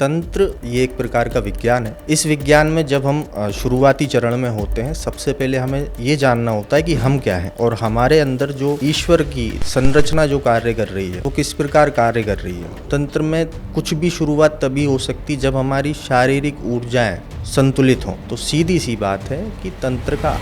तंत्र ये एक प्रकार का विज्ञान है। इस विज्ञान में जब हम शुरुआती चरण में होते हैं, सबसे पहले हमें ये जानना होता है कि हम क्या हैं और हमारे अंदर जो ईश्वर की संरचना जो कार्य कर रही है वो किस प्रकार कार्य कर रही है। तंत्र में कुछ भी शुरुआत तभी हो सकती जब हमारी शारीरिक ऊर्जाएं संतुलित हों। तो सीधी सी बात है कि तंत्र का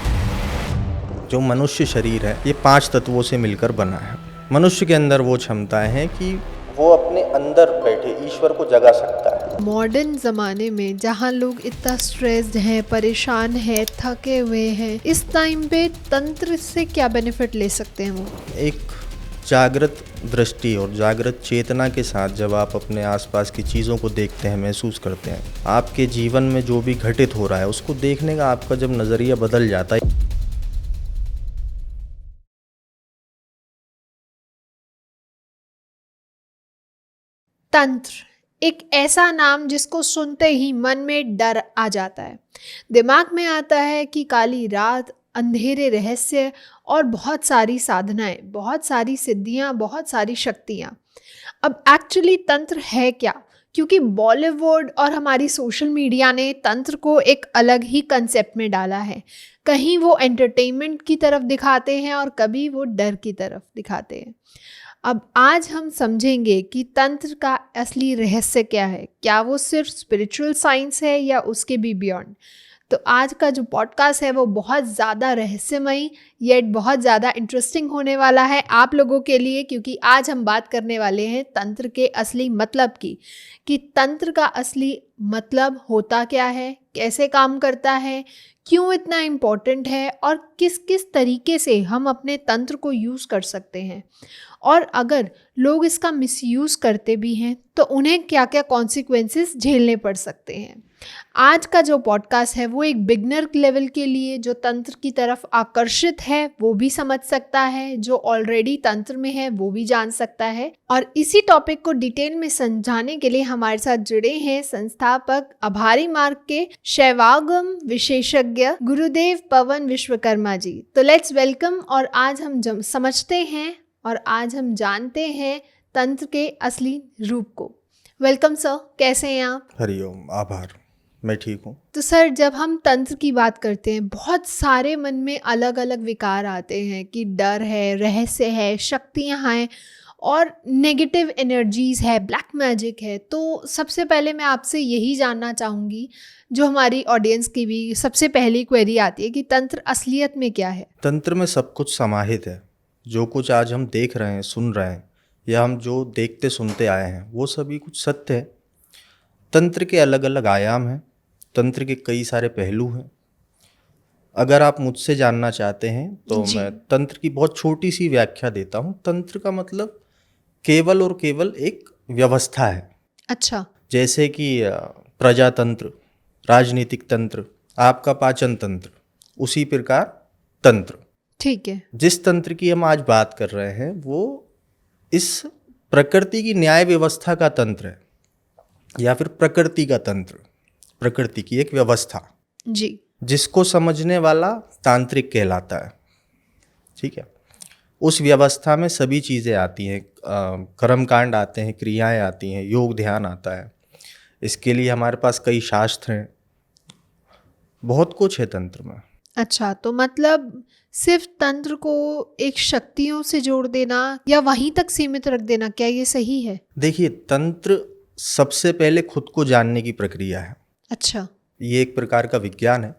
जो मनुष्य शरीर है ये 5 तत्वों से मिलकर बना है। मनुष्य के अंदर वो क्षमताएं हैं कि वो अपने अंदर बैठे ईश्वर को जगा सकता है। मॉडर्न ज़माने में जहाँ लोग इतना स्ट्रेस्ड हैं, परेशान हैं, थके हुए हैं, इस टाइम पे तंत्र से क्या बेनिफिट ले सकते हैं वो? एक जागृत दृष्टि और जागृत चेतना के साथ जब आप अपने आसपास की चीज़ों को देखते हैं, महसूस करते हैं, आपके जीवन में जो भी घटित हो रहा है उसको देखने का आपका जब नज़रिया बदल जाता है। तंत्र एक ऐसा नाम जिसको सुनते ही मन में डर आ जाता है। दिमाग में आता है कि काली रात, अंधेरे रहस्य और बहुत सारी साधनाएं, बहुत सारी सिद्धियां, बहुत सारी शक्तियां। अब एक्चुअली तंत्र है क्या? क्योंकि बॉलीवुड और हमारी सोशल मीडिया ने तंत्र को एक अलग ही कंसेप्ट में डाला है। कहीं वो एंटरटेनमेंट की तरफ दिखाते हैं और कभी वो डर की तरफ दिखाते हैं। अब आज हम समझेंगे कि तंत्र का असली रहस्य क्या है। क्या वो सिर्फ स्पिरिचुअल साइंस है या उसके भी बियॉन्ड? तो आज का जो पॉडकास्ट है वो बहुत ज़्यादा रहस्यमयी येट बहुत ज़्यादा इंटरेस्टिंग होने वाला है आप लोगों के लिए, क्योंकि आज हम बात करने वाले हैं तंत्र के असली मतलब की, कि तंत्र का असली मतलब होता क्या है, कैसे काम करता है, क्यों इतना इम्पोर्टेंट है और किस किस तरीके से हम अपने तंत्र को यूज़ कर सकते हैं। और अगर लोग इसका मिसयूज़ करते भी हैं तो उन्हें क्या क्या कॉन्सिक्वेंसेस झेलने पड़ सकते हैं। आज का जो पॉडकास्ट है वो एक बिगनर लेवल के लिए, जो तंत्र की तरफ आकर्षित है वो भी समझ सकता है, जो ऑलरेडी तंत्र में है वो भी जान सकता है। और इसी टॉपिक को डिटेल में समझाने के लिए हमारे साथ जुड़े हैं संस्थापक आभारी मार्ग के शैवागम विशेषज्ञ गुरुदेव पवन विश्वकर्मा जी। तो लेट्स वेलकम, और आज हम समझते हैं और आज हम जानते हैं तंत्र के असली रूप को। वेलकम सर, कैसे हैं आप? हरिओम, आभार, मैं ठीक हूँ। तो सर, जब हम तंत्र की बात करते हैं बहुत सारे मन में अलग अलग विकार आते हैं कि डर है, रहस्य है, शक्तियाँ हैं और नेगेटिव एनर्जीज है, ब्लैक मैजिक है। तो सबसे पहले मैं आपसे यही जानना चाहूँगी, जो हमारी ऑडियंस की भी सबसे पहली क्वेरी आती है, कि तंत्र असलियत में क्या है? तंत्र में सब कुछ समाहित है। जो कुछ आज हम देख रहे हैं, सुन रहे हैं, या हम जो देखते सुनते आए हैं वो सभी कुछ सत्य है। तंत्र के अलग अलग आयाम हैं, तंत्र के कई सारे पहलू हैं। अगर आप मुझसे जानना चाहते हैं तो मैं तंत्र की बहुत छोटी सी व्याख्या देता हूँ। तंत्र का मतलब केवल और केवल एक व्यवस्था है। अच्छा। जैसे कि प्रजातंत्र, राजनीतिक तंत्र, आपका पाचन तंत्र, उसी प्रकार तंत्र। ठीक है। जिस तंत्र की हम आज बात कर रहे हैं वो इस प्रकृति की न्याय व्यवस्था का तंत्र है, या फिर प्रकृति का तंत्र, प्रकृति की एक व्यवस्था जी, जिसको समझने वाला तांत्रिक कहलाता है। ठीक है। उस व्यवस्था में सभी चीज़ें आती हैं, कर्मकांड आते हैं, क्रियाएं आती हैं, योग ध्यान आता है। इसके लिए हमारे पास कई शास्त्र हैं, बहुत कुछ है तंत्र में। अच्छा, तो मतलब सिर्फ तंत्र को एक शक्तियों से जोड़ देना या वहीं तक सीमित रख देना, क्या ये सही है? देखिए, तंत्र सबसे पहले खुद को जानने की प्रक्रिया है। अच्छा। ये एक प्रकार का विज्ञान है।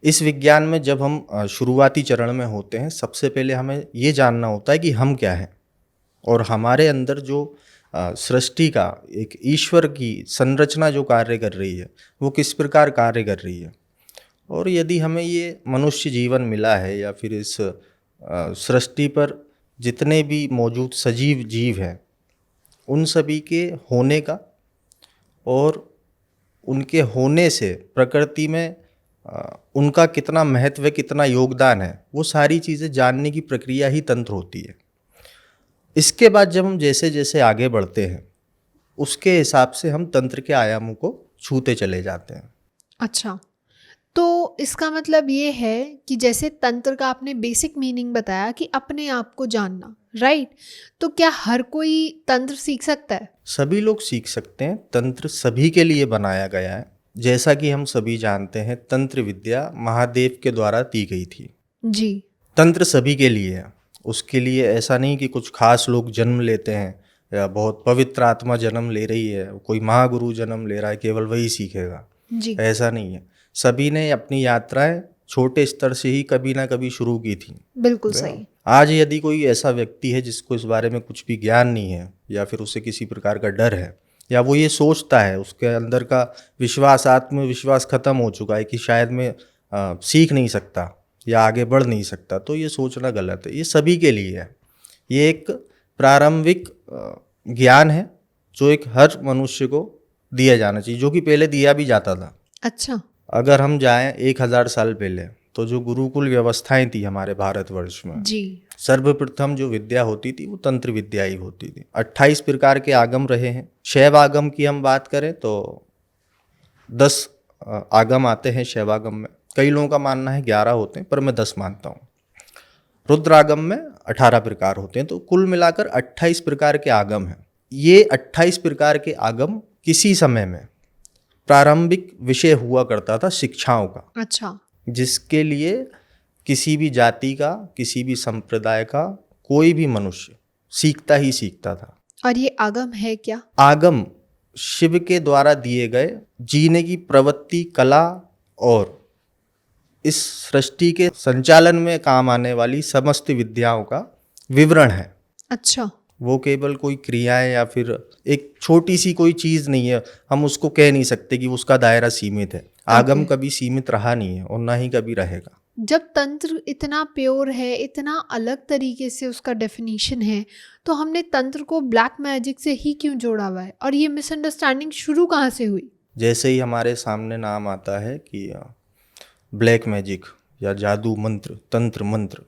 इस विज्ञान में जब हम शुरुआती चरण में होते हैं, सबसे पहले हमें ये जानना होता है कि हम क्या हैं और हमारे अंदर जो सृष्टि का एक ईश्वर की संरचना जो कार्य कर रही है वो किस प्रकार कार्य कर रही है। और यदि हमें ये मनुष्य जीवन मिला है या फिर इस सृष्टि पर जितने भी मौजूद सजीव जीव हैं उन सभी के होने का और उनके होने से प्रकृति में उनका कितना महत्व, कितना योगदान है, वो सारी चीज़ें जानने की प्रक्रिया ही तंत्र होती है। इसके बाद जब हम जैसे जैसे आगे बढ़ते हैं उसके हिसाब से हम तंत्र के आयामों को छूते चले जाते हैं। अच्छा, तो इसका मतलब ये है कि जैसे तंत्र का आपने बेसिक मीनिंग बताया कि अपने आप को जानना, राइट। तो क्या हर कोई तंत्र सीख सकता है? सभी लोग सीख सकते हैं, तंत्र सभी के लिए बनाया गया है। जैसा कि हम सभी जानते हैं, तंत्र विद्या महादेव के द्वारा दी गई थी। जी। तंत्र सभी के लिए है। उसके लिए ऐसा नहीं कि कुछ खास लोग जन्म लेते हैं या बहुत पवित्र आत्मा जन्म ले रही है, कोई महागुरु जन्म ले रहा है, केवल वही सीखेगा, जी। ऐसा नहीं है। सभी ने अपनी यात्राएं छोटे स्तर से ही कभी ना कभी शुरू की थी। बिल्कुल सही। आज यदि कोई ऐसा व्यक्ति है जिसको इस बारे में कुछ भी ज्ञान नहीं है, या फिर उसे किसी प्रकार का डर है, या वो ये सोचता है, उसके अंदर का विश्वास, आत्मविश्वास खत्म हो चुका है कि शायद मैं सीख नहीं सकता या आगे बढ़ नहीं सकता, तो ये सोचना गलत है। ये सभी के लिए है। ये एक प्रारंभिक ज्ञान है जो एक हर मनुष्य को दिया जाना चाहिए, जो कि पहले दिया भी जाता था। अच्छा। अगर हम जाएं 1000 साल पहले, तो जो गुरुकुल व्यवस्थाएं थी हमारे भारतवर्ष में, जी। सर्वप्रथम जो विद्या होती थी वो तंत्र विद्या ही होती थी। 28 प्रकार के आगम रहे हैं। शैव आगम की हम बात करें तो 10 आगम आते हैं शैवागम में। कई लोगों का मानना है 11 होते हैं, पर मैं 10 मानता हूँ। रुद्रागम में 18 प्रकार होते हैं, तो कुल मिलाकर 28 प्रकार के आगम हैं। ये 28 प्रकार के आगम किसी समय में प्रारंभिक विषय हुआ करता था शिक्षाओं का। अच्छा। जिसके लिए किसी भी जाति का, किसी भी संप्रदाय का कोई भी मनुष्य सीखता ही सीखता था। और ये आगम है क्या? आगम शिव के द्वारा दिए गए जीने की प्रवृत्ति, कला और इस सृष्टि के संचालन में काम आने वाली समस्त विद्याओं का विवरण है। अच्छा। वो केवल कोई क्रियाएं या फिर एक छोटी सी कोई चीज़ नहीं है। हम उसको कह नहीं सकते कि उसका दायरा सीमित है। आगम कभी सीमित रहा नहीं है और ना ही कभी रहेगा। जब तंत्र इतना प्योर है, इतना अलग तरीके से उसका डेफिनेशन है, तो हमने तंत्र को ब्लैक मैजिक से ही क्यों जोड़ा हुआ है? और ये मिसअंडरस्टैंडिंग शुरू कहाँ से हुई? जैसे ही हमारे सामने नाम आता है कि ब्लैक मैजिक या जादू मंत्र, तंत्र मंत्र,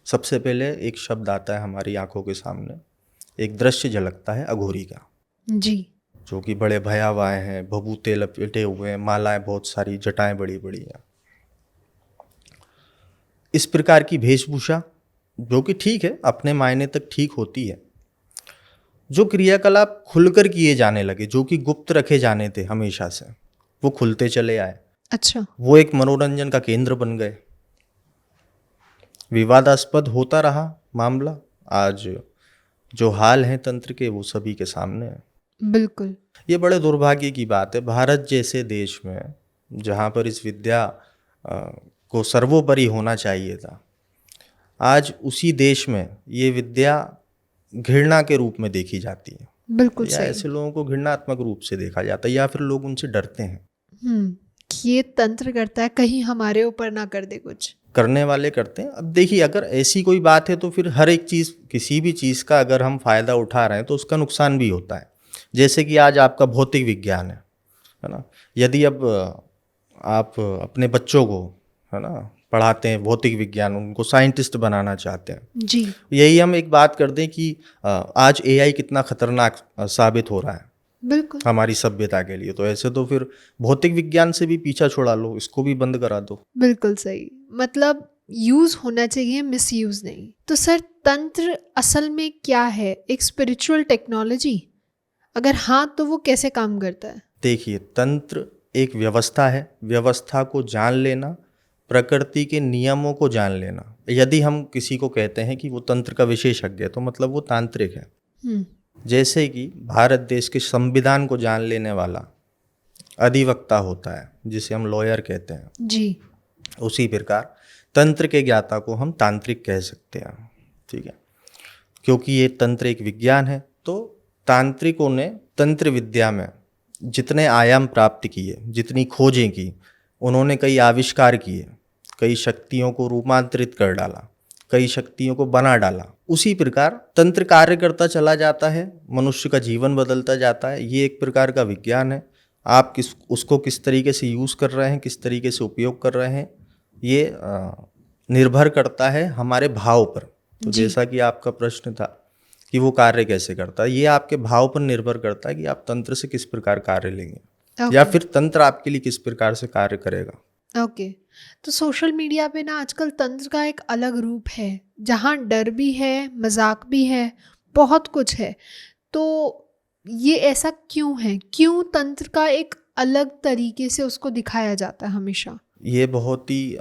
सबसे पहले एक शब्द आता है हमारी आंखों के सामने, एक दृश्य झलकता है अघोरी का। जी। जो कि बड़े भयावह हैं, भभूते लपेटे हुए हैं, मालाएं बहुत सारी, जटाएं बड़ी बड़ी हैं। इस प्रकार की वेशभूषा, जो कि ठीक है, अपने मायने तक ठीक होती है। जो क्रियाकलाप खुलकर किए जाने लगे, जो कि गुप्त रखे जाने थे हमेशा से, वो खुलते चले आए। अच्छा। वो एक मनोरंजन का केंद्र बन गए। विवादास्पद होता रहा मामला। आज जो हाल है तंत्र के, वो सभी के सामने है। बिल्कुल। ये बड़े दुर्भाग्य की बात है। भारत जैसे देश में, जहाँ पर इस विद्या को सर्वोपरि होना चाहिए था, आज उसी देश में ये विद्या घृणा के रूप में देखी जाती है। बिल्कुल या सही। ऐसे लोगों को घृणात्मक रूप से देखा जाता है, या फिर लोग उनसे डरते हैं। कि ये तंत्र करता है, कहीं हमारे ऊपर ना कर दे कुछ। करने वाले करते हैं। अब देखिए, अगर ऐसी कोई बात है तो फिर हर एक चीज़, किसी भी चीज़ का अगर हम फ़ायदा उठा रहे हैं तो उसका नुकसान भी होता है। जैसे कि आज आपका भौतिक विज्ञान है ना। यदि अब आप अपने बच्चों को, है ना, पढ़ाते हैं भौतिक विज्ञान, उनको साइंटिस्ट बनाना चाहते हैं, जी। यही हम एक बात कर दें कि आज एआई कितना खतरनाक साबित हो रहा है बिल्कुल। हमारी सभ्यता के लिए, तो ऐसे तो फिर भौतिक विज्ञान से भी पीछा छुड़ा लो, इसको भी बंद करा दो। बिल्कुल सही। मतलब यूज होना चाहिए, मिस यूज नहीं। तो सर, तंत्र असल में क्या है? एक स्पिरिचुअल टेक्नोलॉजी? अगर हाँ, तो वो कैसे काम करता है? देखिए, तंत्र एक व्यवस्था है। व्यवस्था को जान लेना, प्रकृति के नियमों को जान लेना। यदि हम किसी को कहते हैं कि वो तंत्र का विशेषज्ञ है, तो मतलब वो तांत्रिक है। जैसे कि भारत देश के संविधान को जान लेने वाला अधिवक्ता होता है, जिसे हम लॉयर कहते हैं, जी। उसी प्रकार तंत्र के ज्ञाता को हम तांत्रिक कह सकते हैं। ठीक है, क्योंकि ये तंत्र एक विज्ञान है। तो तांत्रिकों ने तंत्र विद्या में जितने आयाम प्राप्त किए, जितनी खोजें की, उन्होंने कई आविष्कार किए, कई शक्तियों को रूपांतरित कर डाला, कई शक्तियों को बना डाला। उसी प्रकार तंत्र कार्य करता चला जाता है, मनुष्य का जीवन बदलता जाता है। ये एक प्रकार का विज्ञान है। आप उसको किस तरीके से यूज़ कर रहे हैं, किस तरीके से उपयोग कर रहे हैं, ये निर्भर करता है हमारे भाव पर। तो जैसा कि आपका प्रश्न था कि वो कार्य कैसे करता है, ये आपके भाव पर निर्भर करता है कि आप तंत्र से किस प्रकार कार्य लेंगे, या फिर तंत्र आपके लिए किस प्रकार से कार्य करेगा। ओके। तो सोशल मीडिया पे ना आजकल तंत्र का एक अलग रूप है, जहाँ डर भी है, मजाक भी है, बहुत कुछ है। तो ये ऐसा क्यों है? क्यों तंत्र का एक अलग तरीके से उसको दिखाया जाता है हमेशा? ये बहुत ही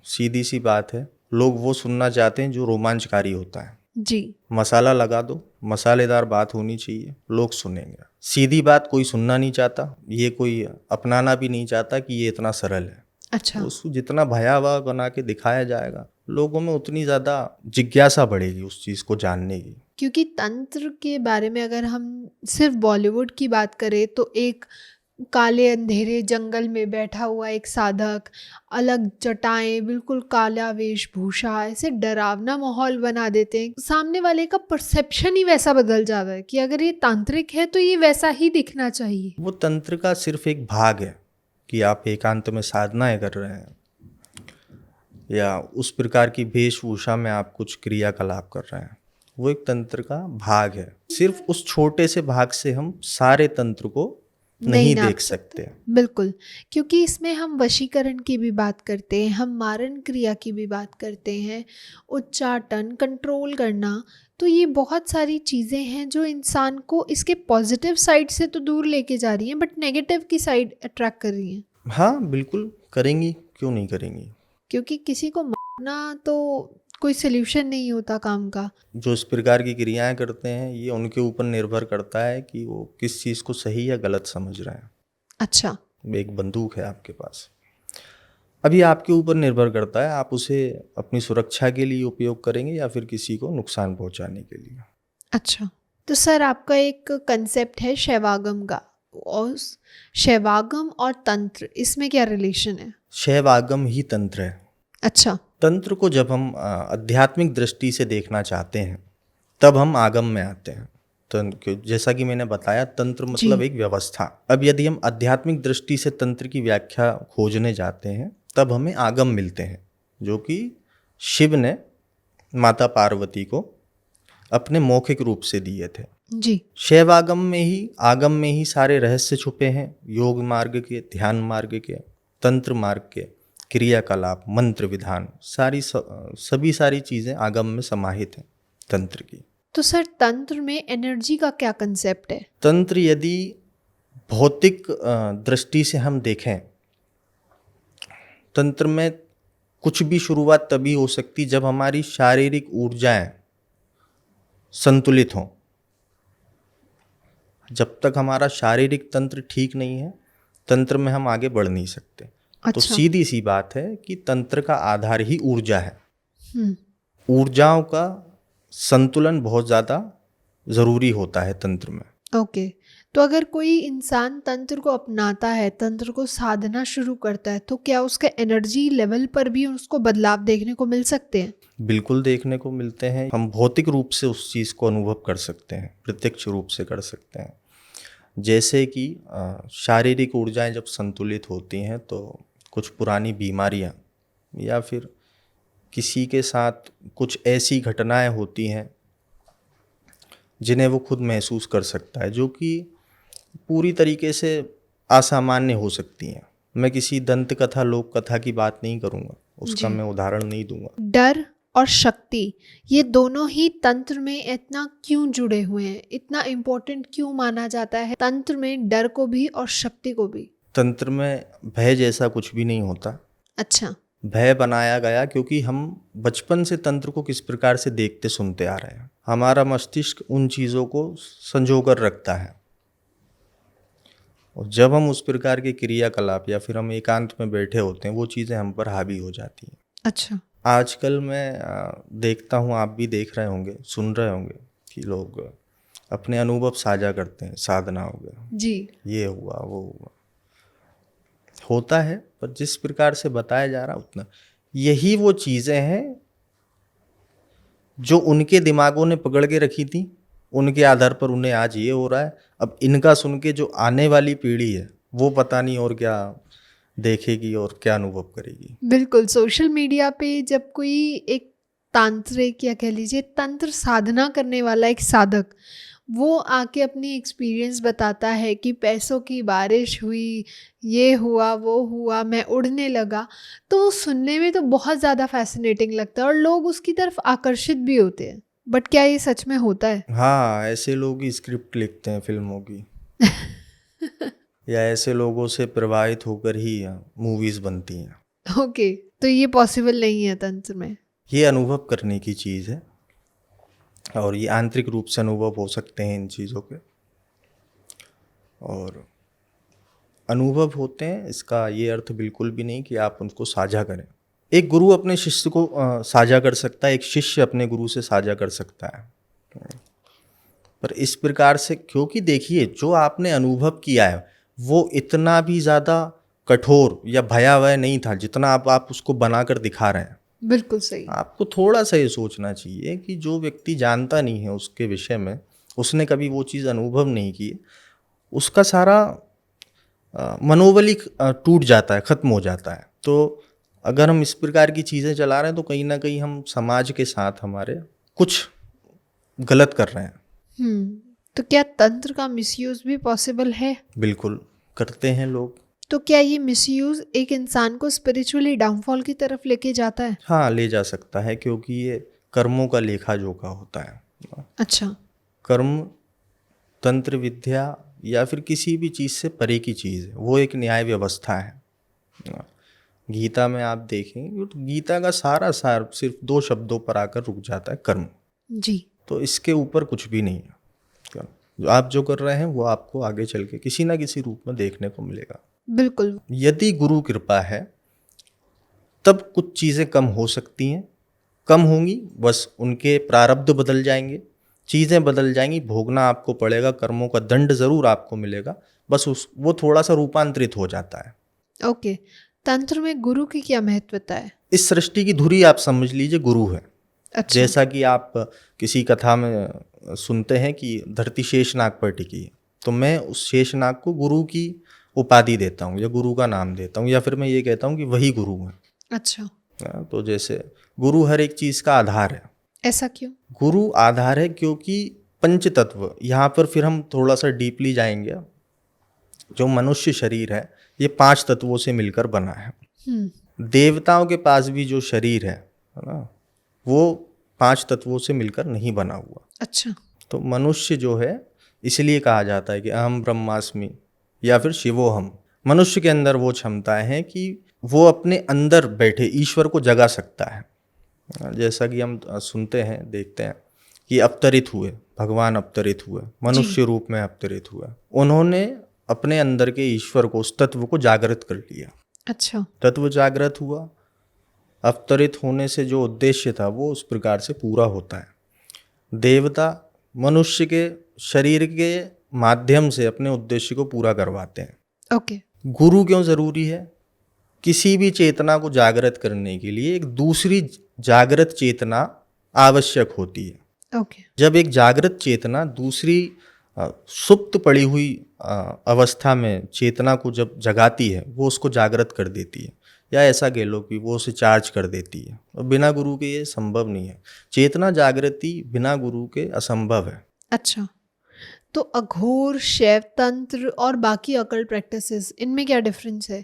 सीधी सी बात है। लोग वो सुनना चाहते हैं जो रोमांचकारी होता है। जी। मसाला लगा दो, मसालेदार बात होनी चाहिए, लोग सुनेंगे। सीधी बात कोई सुनना नहीं चाहता, ये कोई अपनाना भी नहीं चाहता कि ये इतना सरल है। अच्छा। उसको जितना भयावह बना के दिखाया जाएगा, लोगों में उतनी ज़्यादा जिज्ञासा बढ़ेगी उस चीज़ को जानने की। क्योंकि तंत्र के बारे में अगर हम सिर्फ बॉलीवुड की बात करें तो एक काले अंधेरे जंगल में बैठा हुआ एक साधक, अलग जटाएं, बिल्कुल काला वेशभूषा, ऐसे डरावना माहौल बना देते हैं। सामने वाले का परसेप्शन ही वैसा बदल जाता है कि अगर ये तांत्रिक है तो ये वैसा ही दिखना चाहिए। वो तंत्र का सिर्फ एक भाग है कि आप एकांत में साधनाएं कर रहे हैं या उस प्रकार की वेशभूषा में आप कुछ क्रियाकलाप कर रहे हैं। वो एक तंत्र का भाग है। सिर्फ उस छोटे से भाग से हम सारे तंत्र को नहीं नाप देख सकते। बिल्कुल, क्योंकि इसमें हम वशीकरण की भी बात करते हैं, हम मारण क्रिया की भी बात करते हैं, उच्चाटन, कंट्रोल करना। तो ये बहुत सारी चीज़ें हैं जो इंसान को इसके पॉजिटिव साइड से तो दूर लेके जा रही हैं, बट नेगेटिव की साइड अट्रैक्ट कर रही हैं। हाँ बिल्कुल करेंगी, क्यों नहीं करेंगी। क्योंकि किसी को मारना तो कोई सोल्यूशन नहीं होता काम का। जो इस प्रकार की क्रियाएं करते हैं, ये उनके ऊपर निर्भर करता है कि वो किस चीज़ को सही या गलत समझ रहे हैं। अच्छा। एक बंदूक है आपके पास, अभी आपके ऊपर निर्भर करता है आप उसे अपनी सुरक्षा के लिए उपयोग करेंगे या फिर किसी को नुकसान पहुंचाने के लिए। अच्छा, तो सर आपका एक कंसेप्ट है शैवागम का, और शैवागम और तंत्र, इसमें क्या रिलेशन है? शैवागम ही तंत्र है। अच्छा। तंत्र को जब हम आध्यात्मिक दृष्टि से देखना चाहते हैं तब हम आगम में आते हैं। जैसा कि मैंने बताया, तंत्र मतलब एक व्यवस्था। अब यदि हम आध्यात्मिक दृष्टि से तंत्र की व्याख्या खोजने जाते हैं तब हमें आगम मिलते हैं, जो कि शिव ने माता पार्वती को अपने मौखिक रूप से दिए थे। जी। शैवागम में ही, आगम में ही सारे रहस्य छुपे हैं। योग मार्ग के, ध्यान मार्ग के, तंत्र मार्ग के क्रियाकलाप, मंत्र विधान, सभी सारी चीज़ें आगम में समाहित हैं तंत्र की। तो सर तंत्र में एनर्जी का क्या कंसेप्ट है? तंत्र यदि भौतिक दृष्टि से हम देखें, तंत्र में कुछ भी शुरुआत तभी हो सकती जब हमारी शारीरिक ऊर्जाएं संतुलित हों। जब तक हमारा शारीरिक तंत्र ठीक नहीं है, तंत्र में हम आगे बढ़ नहीं सकते। अच्छा। तो सीधी सी बात है कि तंत्र का आधार ही ऊर्जा है। ऊर्जाओं का संतुलन बहुत ज़्यादा ज़रूरी होता है तंत्र में। ओके, तो अगर कोई इंसान तंत्र को अपनाता है, तंत्र को साधना शुरू करता है, तो क्या उसके एनर्जी लेवल पर भी उसको बदलाव देखने को मिल सकते हैं? बिल्कुल देखने को मिलते हैं। हम भौतिक रूप से उस चीज़ को अनुभव कर सकते हैं, प्रत्यक्ष रूप से कर सकते हैं। जैसे कि शारीरिक ऊर्जाएं जब संतुलित होती हैं तो कुछ पुरानी बीमारियां या फिर किसी के साथ कुछ ऐसी घटनाएं होती हैं जिन्हें वो खुद महसूस कर सकता है, जो कि पूरी तरीके से असामान्य हो सकती हैं। मैं किसी दंत कथा, लोक कथा की बात नहीं करूँगा, उसका मैं उदाहरण नहीं दूंगा। डर और शक्ति, ये दोनों ही तंत्र में इतना क्यों जुड़े हुए हैं? इतना इम्पोर्टेंट क्यों माना जाता है तंत्र में डर को भी और शक्ति को भी? तंत्र में भय जैसा कुछ भी नहीं होता। अच्छा। भय बनाया गया क्योंकि हम बचपन से तंत्र को किस प्रकार से देखते सुनते आ रहे हैं। हमारा मस्तिष्क उन चीज़ों को संजोकर रखता है, और जब हम उस प्रकार के क्रियाकलाप या फिर हम एकांत में बैठे होते हैं, वो चीज़ें हम पर हावी हो जाती हैं। अच्छा। आजकल मैं देखता हूँ, आप भी देख रहे होंगे, सुन रहे होंगे कि लोग अपने अनुभव साझा करते हैं। साधना हो गया जी, ये हुआ वो हुआ, होता है, पर जिस प्रकार से बताया जा रहा उतना, यही वो चीज़ें हैं जो उनके दिमागों ने पकड़ के रखी थी, उनके आधार पर उन्हें आज ये हो रहा है। अब इनका सुन के जो आने वाली पीढ़ी है वो पता नहीं और क्या देखेगी और क्या अनुभव करेगी। बिल्कुल। सोशल मीडिया पे जब कोई एक तांत्रिक या कह लीजिए तंत्र साधना करने वाला एक साधक, वो आके अपनी एक्सपीरियंस बताता है कि पैसों की बारिश हुई, ये हुआ, वो हुआ, मैं उड़ने लगा, तो वो सुनने में तो बहुत ज़्यादा फैसिनेटिंग लगता है और लोग उसकी तरफ आकर्षित भी होते हैं। बट क्या ये सच में होता है? हाँ, ऐसे लोग ही स्क्रिप्ट लिखते हैं फिल्मों की, या ऐसे लोगों से प्रभावित होकर ही मूवीज़ बनती हैं। ओके, तो ये पॉसिबल नहीं है तंत्र में। ये अनुभव करने की चीज़ है, और ये आंतरिक रूप से अनुभव हो सकते हैं इन चीज़ों के, और अनुभव होते हैं, इसका ये अर्थ बिल्कुल भी नहीं कि आप उनको साझा करें। एक गुरु अपने शिष्य को साझा कर सकता है, एक शिष्य अपने गुरु से साझा कर सकता है, पर इस प्रकार से, क्योंकि देखिए जो आपने अनुभव किया है वो इतना भी ज़्यादा कठोर या भयावह नहीं था जितना आप उसको बनाकर दिखा रहे हैं। बिल्कुल सही। आपको थोड़ा सा ये सोचना चाहिए कि जो व्यक्ति जानता नहीं है उसके विषय में, उसने कभी वो चीज़ अनुभव नहीं की, उसका सारा मनोबल ही टूट जाता है, ख़त्म हो जाता है। तो अगर हम इस प्रकार की चीज़ें चला रहे हैं तो कहीं ना कहीं हम समाज के साथ हमारे कुछ गलत कर रहे हैं। तो क्या तंत्र का मिसयूज भी पॉसिबल है? बिल्कुल करते हैं लोग। तो क्या ये मिसयूज एक इंसान को स्पिरिचुअली डाउनफॉल की तरफ लेके जाता है? हाँ, ले जा सकता है, क्योंकि ये कर्मों का लेखा जोखा होता है। अच्छा। कर्म तंत्र विद्या या फिर किसी भी चीज़ से परे की चीज़ है, वो एक न्याय व्यवस्था है। गीता में आप देखेंगे तो गीता का सारा सार सिर्फ 2 शब्दों पर आकर रुक जाता है, कर्म। जी। तो इसके ऊपर कुछ भी नहीं है। जो आप जो कर रहे हैं वो आपको आगे चल के किसी ना किसी रूप में देखने को मिलेगा। बिल्कुल। यदि गुरु कृपा है तब कुछ चीज़ें कम हो सकती हैं, कम होंगी, बस उनके प्रारब्ध बदल जाएंगे, चीज़ें बदल जाएंगी, भोगना आपको पड़ेगा, कर्मों का दंड ज़रूर आपको मिलेगा, बस वो थोड़ा सा रूपांतरित हो जाता है। ओके, तंत्र में गुरु की क्या महत्वता है? इस सृष्टि की धुरी आप समझ लीजिए गुरु है। अच्छा। जैसा कि आप किसी कथा में सुनते हैं कि धरती शेषनाग पर टिकी है, तो मैं उस शेषनाग को गुरु की उपाधि देता हूँ या गुरु का नाम देता हूँ, या फिर मैं ये कहता हूँ कि वही गुरु है। अच्छा, तो जैसे गुरु हर एक चीज़ का आधार है। ऐसा क्यों? गुरु आधार है क्योंकि पंच तत्व, यहाँ पर फिर हम थोड़ा सा डीपली जाएंगे। जो मनुष्य शरीर है ये 5 तत्वों से मिलकर बना है। देवताओं के पास भी जो शरीर है ना, वो 5 तत्वों से मिलकर नहीं बना हुआ। अच्छा। तो मनुष्य जो है, इसलिए कहा जाता है कि अहम ब्रह्मास्मि या फिर शिवोहम। मनुष्य के अंदर वो क्षमता है कि वो अपने अंदर बैठे ईश्वर को जगा सकता है। जैसा कि हम सुनते हैं, देखते हैं कि अवतरित हुए, भगवान अवतरित हुए, मनुष्य रूप में अवतरित हुए, उन्होंने अपने अंदर के ईश्वर को, उस तत्व को जागृत कर लिया। अच्छा। तत्व जागृत हुआ, अवतरित होने से जो उद्देश्य था वो उस प्रकार से पूरा होता है। देवता मनुष्य के शरीर के माध्यम से अपने उद्देश्य को पूरा करवाते हैं। ओके। गुरु क्यों जरूरी है? किसी भी चेतना को जागृत करने के लिए एक दूसरी जागृत चेतना आवश्यक होती है। ओके। जब एक जागृत चेतना दूसरी सुप्त पड़ी हुई अवस्था में चेतना को जब जगाती है, वो उसको जागृत कर देती है, या ऐसा कह लो कि वो उसे चार्ज कर देती है। और बिना गुरु के ये संभव नहीं है। चेतना जागृति बिना गुरु के असंभव है। अच्छा, तो अघोर, शैव तंत्र और बाकी अकल्ट प्रैक्टिसेस, इनमें क्या डिफरेंस है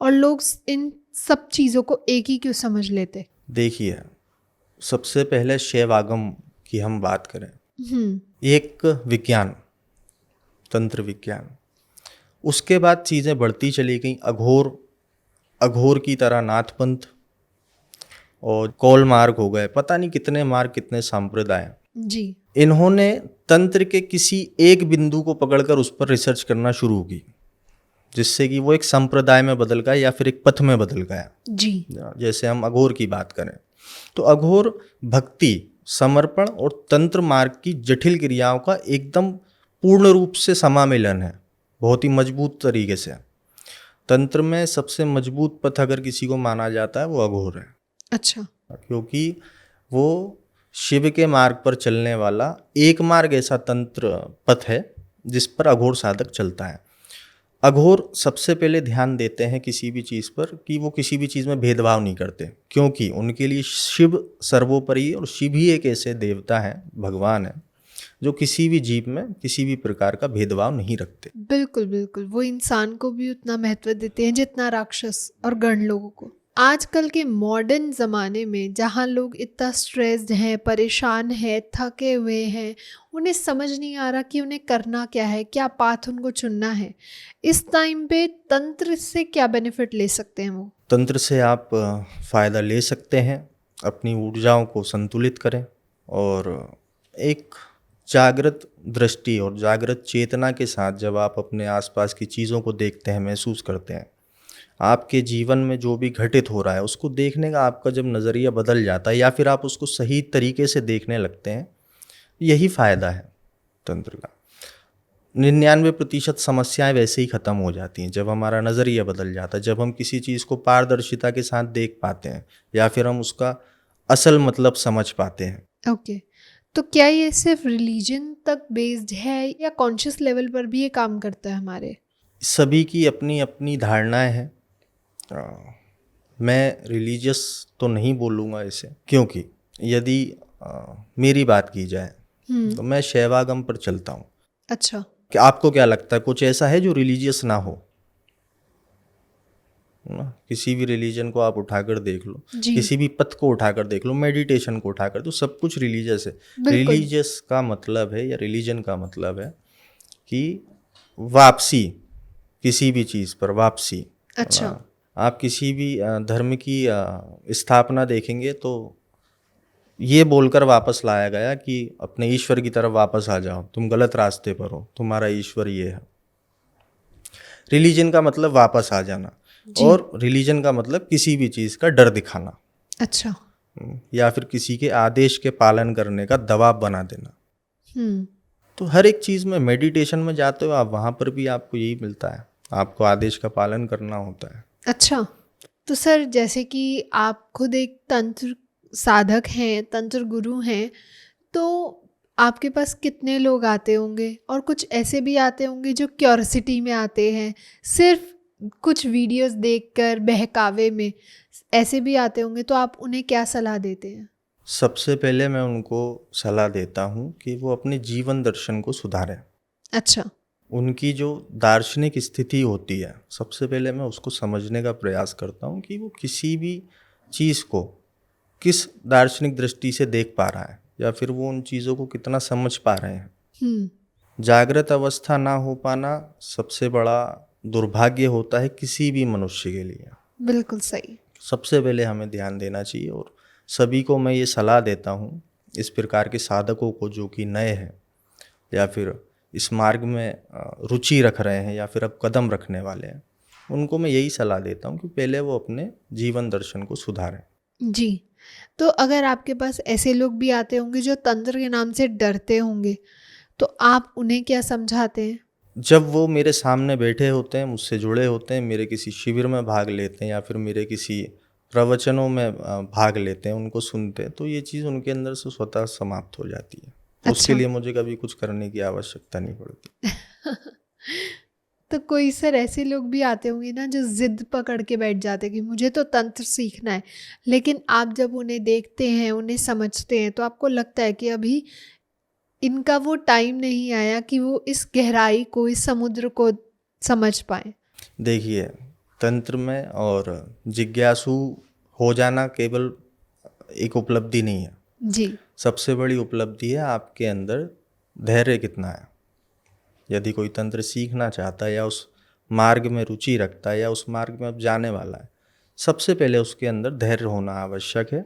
और लोग इन सब चीज़ों को एक ही क्यों समझ लेते? देखिए, सबसे पहले शैव आगम की हम बात करें, एक विज्ञान, तंत्र विज्ञान, उसके बाद चीज़ें बढ़ती चली गई। अघोर की तरह नाथपंथ और कौल मार्ग हो गए, पता नहीं कितने मार्ग, कितने संप्रदाय जी। इन्होंने तंत्र के किसी एक बिंदु को पकड़कर उस पर रिसर्च करना शुरू की, जिससे कि वो एक संप्रदाय में बदल गया या फिर एक पथ में बदल गया। जी। जैसे हम अघोर की बात करें तो अघोर भक्ति, समर्पण और तंत्र मार्ग की जटिल क्रियाओं का एकदम पूर्ण रूप से समामेलन है, बहुत ही मजबूत तरीके से। तंत्र में सबसे मजबूत पथ अगर किसी को माना जाता है वो अघोर है। अच्छा। क्योंकि वो शिव के मार्ग पर चलने वाला एक मार्ग ऐसा तंत्र पथ है जिस पर अघोर साधक चलता है। अघोर सबसे पहले ध्यान देते हैं किसी भी चीज़ पर कि वो किसी भी चीज़ में भेदभाव नहीं करते, क्योंकि उनके लिए शिव सर्वोपरि, और शिव ही एक ऐसे देवता हैं, भगवान है, जो किसी भी जीव में किसी भी प्रकार का भेदभाव नहीं रखते। बिल्कुल बिल्कुल, वो इंसान को भी उतना महत्व देते हैं जितना राक्षस और गण लोगों को। आजकल के मॉडर्न ज़माने में जहाँ लोग इतना स्ट्रेस्ड हैं, परेशान हैं, थके हुए हैं, उन्हें समझ नहीं आ रहा कि उन्हें करना क्या है, क्या पाथ उनको चुनना है। इस टाइम पे तंत्र से क्या बेनिफिट ले सकते हैं वो? तंत्र से आप फ़ायदा ले सकते हैं, अपनी ऊर्जाओं को संतुलित करें और एक जागृत दृष्टि और जागृत चेतना के साथ जब आप अपने आसपास की चीज़ों को देखते हैं, महसूस करते हैं, आपके जीवन में जो भी घटित हो रहा है उसको देखने का आपका जब नज़रिया बदल जाता है या फिर आप उसको सही तरीके से देखने लगते हैं, यही फ़ायदा है तंत्र का। 99% समस्याएं वैसे ही ख़त्म हो जाती हैं जब हमारा नज़रिया बदल जाता है, जब हम किसी चीज़ को पारदर्शिता के साथ देख पाते हैं या फिर हम उसका असल मतलब समझ पाते हैं। ओके, तो क्या ये सिर्फ रिलीजन तक बेस्ड है या कॉन्शियस लेवल पर भी ये काम करता है हमारे? सभी की अपनी अपनी धारणाएं हैं। मैं रिलीजियस तो नहीं बोलूँगा इसे, क्योंकि यदि मेरी बात की जाए तो मैं शैवागम पर चलता हूँ। अच्छा। कि आपको क्या लगता है कुछ ऐसा है जो रिलीजियस ना हो? ना, किसी भी रिलीजन को आप उठाकर देख लो, जी। किसी भी पथ को उठाकर देख लो, मेडिटेशन को उठाकर, तो सब कुछ रिलीजियस है। बिल्कुल। रिलीजियस का मतलब है या रिलीजन का मतलब है कि वापसी, किसी भी चीज़ पर वापसी। अच्छा। आप किसी भी धर्म की स्थापना देखेंगे तो ये बोलकर वापस लाया गया कि अपने ईश्वर की तरफ वापस आ जाओ, तुम गलत रास्ते पर हो, तुम्हारा ईश्वर ये है। रिलीजन का मतलब वापस आ जाना जी। और रिलीजन का मतलब किसी भी चीज़ का डर दिखाना अच्छा। या फिर किसी के आदेश के पालन करने का दबाव बना देना। हम्म। तो हर एक चीज़ में, मेडिटेशन में जाते हो आप, वहाँ पर भी आपको यही मिलता है, आपको आदेश का पालन करना होता है। अच्छा, तो सर जैसे कि आप खुद एक तंत्र साधक हैं, तंत्र गुरु हैं, तो आपके पास कितने लोग आते होंगे? और कुछ ऐसे भी आते होंगे जो क्यूरियोसिटी में आते हैं, सिर्फ कुछ वीडियोस देखकर बहकावे में, ऐसे भी आते होंगे, तो आप उन्हें क्या सलाह देते हैं? सबसे पहले मैं उनको सलाह देता हूँ कि वो अपने जीवन दर्शन को सुधारें। अच्छा। उनकी जो दार्शनिक स्थिति होती है, सबसे पहले मैं उसको समझने का प्रयास करता हूँ कि वो किसी भी चीज़ को किस दार्शनिक दृष्टि से देख पा रहा है या फिर वो उन चीज़ों को कितना समझ पा रहे हैं। जागृत अवस्था ना हो पाना सबसे बड़ा दुर्भाग्य होता है किसी भी मनुष्य के लिए। बिल्कुल सही। सबसे पहले हमें ध्यान देना चाहिए और सभी को मैं ये सलाह देता हूँ, इस प्रकार के साधकों को जो कि नए हैं या फिर इस मार्ग में रुचि रख रहे हैं या फिर अब कदम रखने वाले हैं, उनको मैं यही सलाह देता हूँ कि पहले वो अपने जीवन दर्शन को सुधारें। जी, तो अगर आपके पास ऐसे लोग भी आते होंगे जो तंत्र के नाम से डरते होंगे, तो आप उन्हें क्या समझाते हैं? जब वो मेरे सामने बैठे होते हैं, मुझसे जुड़े होते हैं, मेरे किसी शिविर में भाग लेते हैं या फिर मेरे किसी प्रवचनों में भाग लेते हैं, उनको सुनते हैं, तो ये चीज़ उनके अंदर से स्वतः समाप्त हो जाती है। उसके अच्छा। लिए मुझे कभी कुछ करने की आवश्यकता नहीं पड़ती। तो कोई सर ऐसे लोग भी आते होंगे ना जो जिद पकड़ के बैठ जाते हैं कि मुझे तो तंत्र सीखना है, लेकिन आप जब उन्हें देखते हैं, उन्हें समझते हैं, तो आपको लगता है कि अभी इनका वो टाइम नहीं आया कि वो इस गहराई को, इस समुद्र को समझ पाए। देखिए, तंत्र में और जिज्ञासु हो जाना केवल एक उपलब्धि नहीं है। जी। सबसे बड़ी उपलब्धि है आपके अंदर धैर्य कितना है। यदि कोई तंत्र सीखना चाहता है या उस मार्ग में रुचि रखता है या उस मार्ग में अब जाने वाला है, सबसे पहले उसके अंदर धैर्य होना आवश्यक है।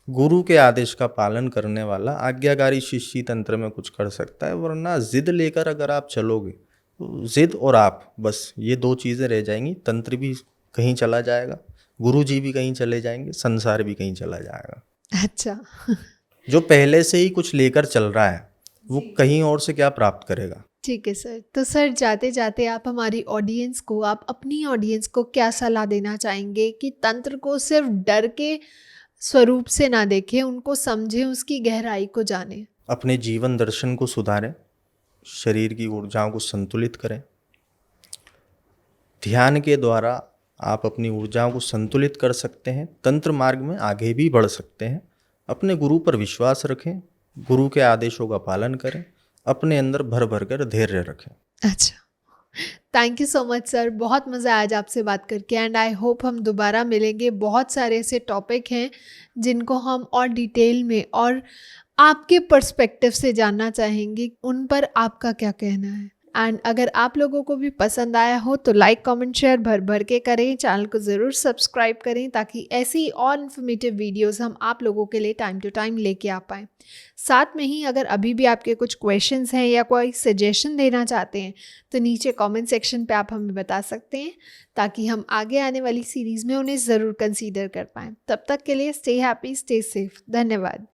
गुरु के आदेश का पालन करने वाला आज्ञाकारी शिष्य तंत्र में कुछ कर सकता है, वरना जिद लेकर अगर आप चलोगे तो जिद और आप, बस ये दो चीज़ें रह जाएंगी। तंत्र भी कहीं चला जाएगा, गुरु जी भी कहीं चले जाएंगे, संसार भी कहीं चला जाएगा। अच्छा। जो पहले से ही कुछ लेकर चल रहा है वो कहीं और से क्या प्राप्त करेगा। ठीक है सर, तो सर जाते जाते आप हमारी ऑडियंस को, आप अपनी ऑडियंस को क्या सलाह देना चाहेंगे कि तंत्र को सिर्फ डर के स्वरूप से ना देखें, उनको समझें, उसकी गहराई को जानें? अपने जीवन दर्शन को सुधारें, शरीर की ऊर्जाओं को संतुलित करें। ध्यान के द्वारा आप अपनी ऊर्जाओं को संतुलित कर सकते हैं, तंत्र मार्ग में आगे भी बढ़ सकते हैं। अपने गुरु पर विश्वास रखें, गुरु के आदेशों का पालन करें, अपने अंदर भर भर कर धैर्य रखें। अच्छा, thank you so much sir, बहुत मज़ा आया आज आपसे बात करके एंड आई होप हम दोबारा मिलेंगे। बहुत सारे ऐसे टॉपिक हैं जिनको हम और डिटेल में और आपके पर्सपेक्टिव से जानना चाहेंगे, उन पर आपका क्या कहना है। एंड अगर आप लोगों को भी पसंद आया हो तो लाइक कमेंट शेयर भर भर के करें, चैनल को ज़रूर सब्सक्राइब करें ताकि ऐसी और इन्फॉर्मेटिव वीडियोस हम आप लोगों के लिए टाइम टू टाइम लेके आ पाएँ। साथ में ही अगर अभी भी आपके कुछ क्वेश्चंस हैं या कोई सजेशन देना चाहते हैं तो नीचे कमेंट सेक्शन पे आप हमें बता सकते हैं ताकि हम आगे आने वाली सीरीज़ में उन्हें ज़रूर कंसीडर कर पाएँ। तब तक के लिए स्टे हैप्पी, स्टे सेफ। धन्यवाद।